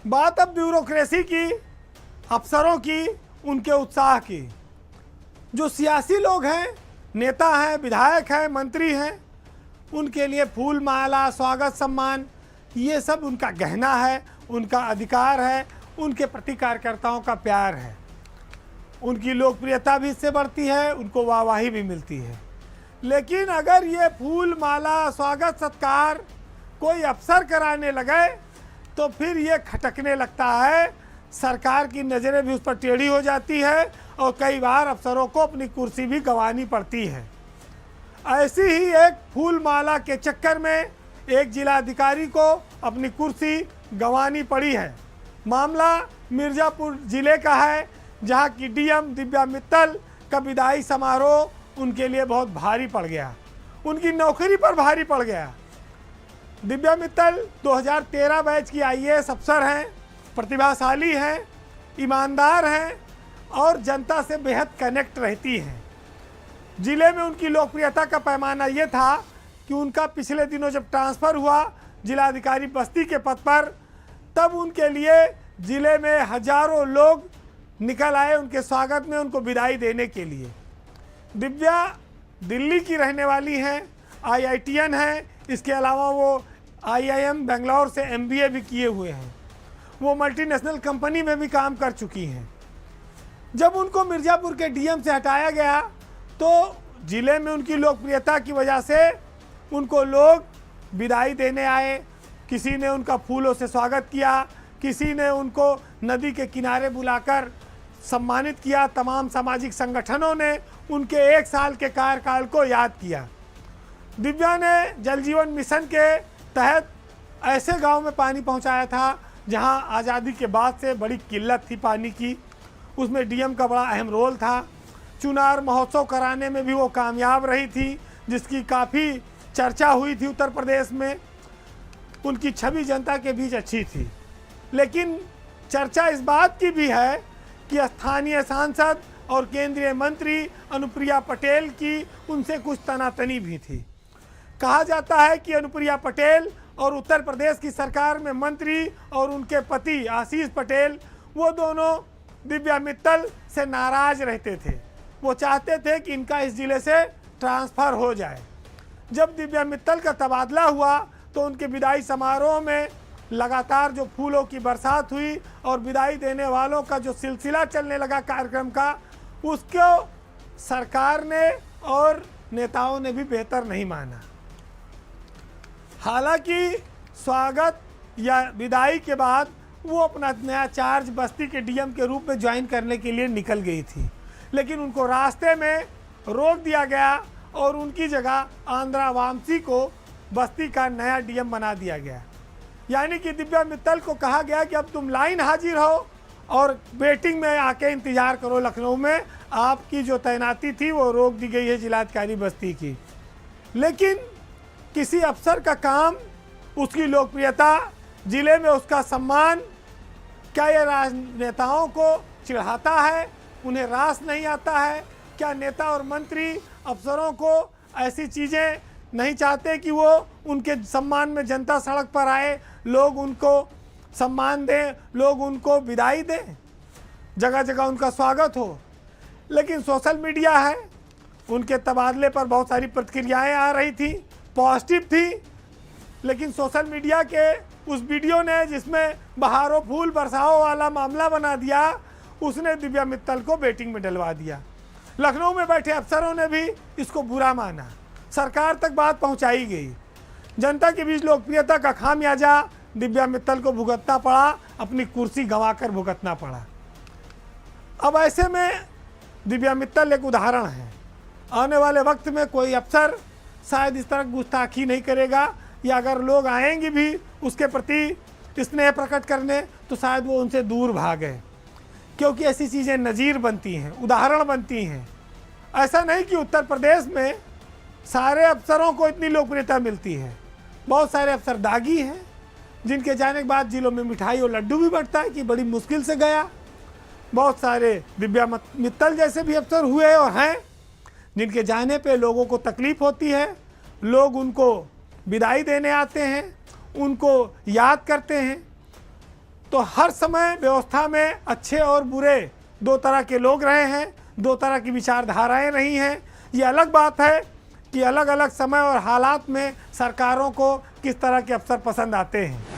बात अब ब्यूरोक्रेसी की, अफसरों की, उनके उत्साह की। जो सियासी लोग हैं, नेता हैं, विधायक हैं, मंत्री हैं, उनके लिए फूल माला, स्वागत सम्मान, ये सब उनका गहना है, उनका अधिकार है, उनके प्रति कार्यकर्ताओं का प्यार है। उनकी लोकप्रियता भी इससे बढ़ती है, उनको वाहवाही भी मिलती है। लेकिन अगर ये फूल माला, स्वागत सत्कार कोई अफसर कराने लगे तो फिर ये खटकने लगता है, सरकार की नज़रें भी उस पर टेढ़ी हो जाती है और कई बार अफसरों को अपनी कुर्सी भी गंवानी पड़ती है। ऐसी ही एक फूल माला के चक्कर में एक जिलाधिकारी को अपनी कुर्सी गंवानी पड़ी है। मामला मिर्ज़ापुर ज़िले का है, जहां की डीएम दिव्या मित्तल का विदाई समारोह उनके लिए बहुत भारी पड़ गया, उनकी नौकरी पर भारी पड़ गया। दिव्या मित्तल 2013 बैच की आईएएस अफसर हैं, प्रतिभाशाली हैं, ईमानदार हैं और जनता से बेहद कनेक्ट रहती हैं। ज़िले में उनकी लोकप्रियता का पैमाना ये था कि उनका पिछले दिनों जब ट्रांसफ़र हुआ जिलाधिकारी बस्ती के पद पर, तब उनके लिए ज़िले में हजारों लोग निकल आए उनके स्वागत में, उनको विदाई देने के लिए। दिव्या दिल्ली की रहने वाली हैं, आईआईटीएन हैं, इसके अलावा वो आईआईएम बेंगलोर से एमबीए भी किए हुए हैं। वो मल्टीनेशनल कंपनी में भी काम कर चुकी हैं। जब उनको मिर्ज़ापुर के डीएम से हटाया गया तो ज़िले में उनकी लोकप्रियता की वजह से उनको लोग विदाई देने आए। किसी ने उनका फूलों से स्वागत किया, किसी ने उनको नदी के किनारे बुलाकर सम्मानित किया। तमाम सामाजिक संगठनों ने उनके 1 साल के कार्यकाल को याद किया। दिव्या ने जल जीवन मिशन के तहत ऐसे गांव में पानी पहुंचाया था जहां आज़ादी के बाद से बड़ी किल्लत थी पानी की, उसमें डीएम का बड़ा अहम रोल था। चुनार महोत्सव कराने में भी वो कामयाब रही थी, जिसकी काफ़ी चर्चा हुई थी उत्तर प्रदेश में। उनकी छवि जनता के बीच अच्छी थी। लेकिन चर्चा इस बात की भी है कि स्थानीय सांसद और केंद्रीय मंत्री अनुप्रिया पटेल की उनसे कुछ तनातनी भी थी। कहा जाता है कि अनुप्रिया पटेल और उत्तर प्रदेश की सरकार में मंत्री और उनके पति आशीष पटेल, वो दोनों दिव्या मित्तल से नाराज रहते थे। वो चाहते थे कि इनका इस ज़िले से ट्रांसफ़र हो जाए। जब दिव्या मित्तल का तबादला हुआ तो उनके विदाई समारोह में लगातार जो फूलों की बरसात हुई और विदाई देने वालों का जो सिलसिला चलने लगा कार्यक्रम का, उसको सरकार ने और नेताओं ने भी बेहतर नहीं माना। हालांकि स्वागत या विदाई के बाद वो अपना नया चार्ज बस्ती के डीएम के रूप में ज्वाइन करने के लिए निकल गई थी, लेकिन उनको रास्ते में रोक दिया गया और उनकी जगह आंध्रा वामसी को बस्ती का नया डीएम बना दिया गया। यानी कि दिव्या मित्तल को कहा गया कि अब तुम लाइन हाजिर हो और वेटिंग में आके इंतज़ार करो। लखनऊ में आपकी जो तैनाती थी वो रोक दी गई है जिलाधिकारी बस्ती की। लेकिन किसी अफसर का काम, उसकी लोकप्रियता, ज़िले में उसका सम्मान, क्या ये राजनेताओं को चिढ़ाता है? उन्हें रास नहीं आता है? क्या नेता और मंत्री अफसरों को ऐसी चीज़ें नहीं चाहते कि वो उनके सम्मान में जनता सड़क पर आए, लोग उनको सम्मान दें, लोग उनको विदाई दें, जगह जगह उनका स्वागत हो? लेकिन सोशल मीडिया है, उनके तबादले पर बहुत सारी प्रतिक्रियाएं आ रही थी, पॉजिटिव थी। लेकिन सोशल मीडिया के उस वीडियो ने जिसमें बहारों फूल बरसाओ वाला मामला बना दिया, उसने दिव्या मित्तल को वेटिंग में डलवा दिया। लखनऊ में बैठे अफसरों ने भी इसको बुरा माना, सरकार तक बात पहुंचाई गई। जनता के बीच लोकप्रियता का खामियाजा दिव्या मित्तल को भुगतना पड़ा, अपनी कुर्सी गंवाकर भुगतना पड़ा। अब ऐसे में दिव्या मित्तल एक उदाहरण है। आने वाले वक्त में कोई अफसर शायद इस तरह गुस्ताखी नहीं करेगा, या अगर लोग आएंगे भी उसके प्रति स्नेह प्रकट करने तो शायद वो उनसे दूर भागे, क्योंकि ऐसी चीज़ें नज़ीर बनती हैं, उदाहरण बनती हैं। ऐसा नहीं कि उत्तर प्रदेश में सारे अफसरों को इतनी लोकप्रियता मिलती है। बहुत सारे अफसर दागी हैं जिनके जाने के बाद जिलों में मिठाई और लड्डू भी बढ़ता है कि बड़ी मुश्किल से गया। बहुत सारे दिव्या मित्तल जैसे भी अफसर हुए और हैं जिनके जाने पे लोगों को तकलीफ़ होती है, लोग उनको विदाई देने आते हैं, उनको याद करते हैं। तो हर समय व्यवस्था में अच्छे और बुरे दो तरह के लोग रहे हैं, दो तरह की विचारधाराएं रही हैं। ये अलग बात है कि अलग अलग समय और हालात में सरकारों को किस तरह के अफसर पसंद आते हैं।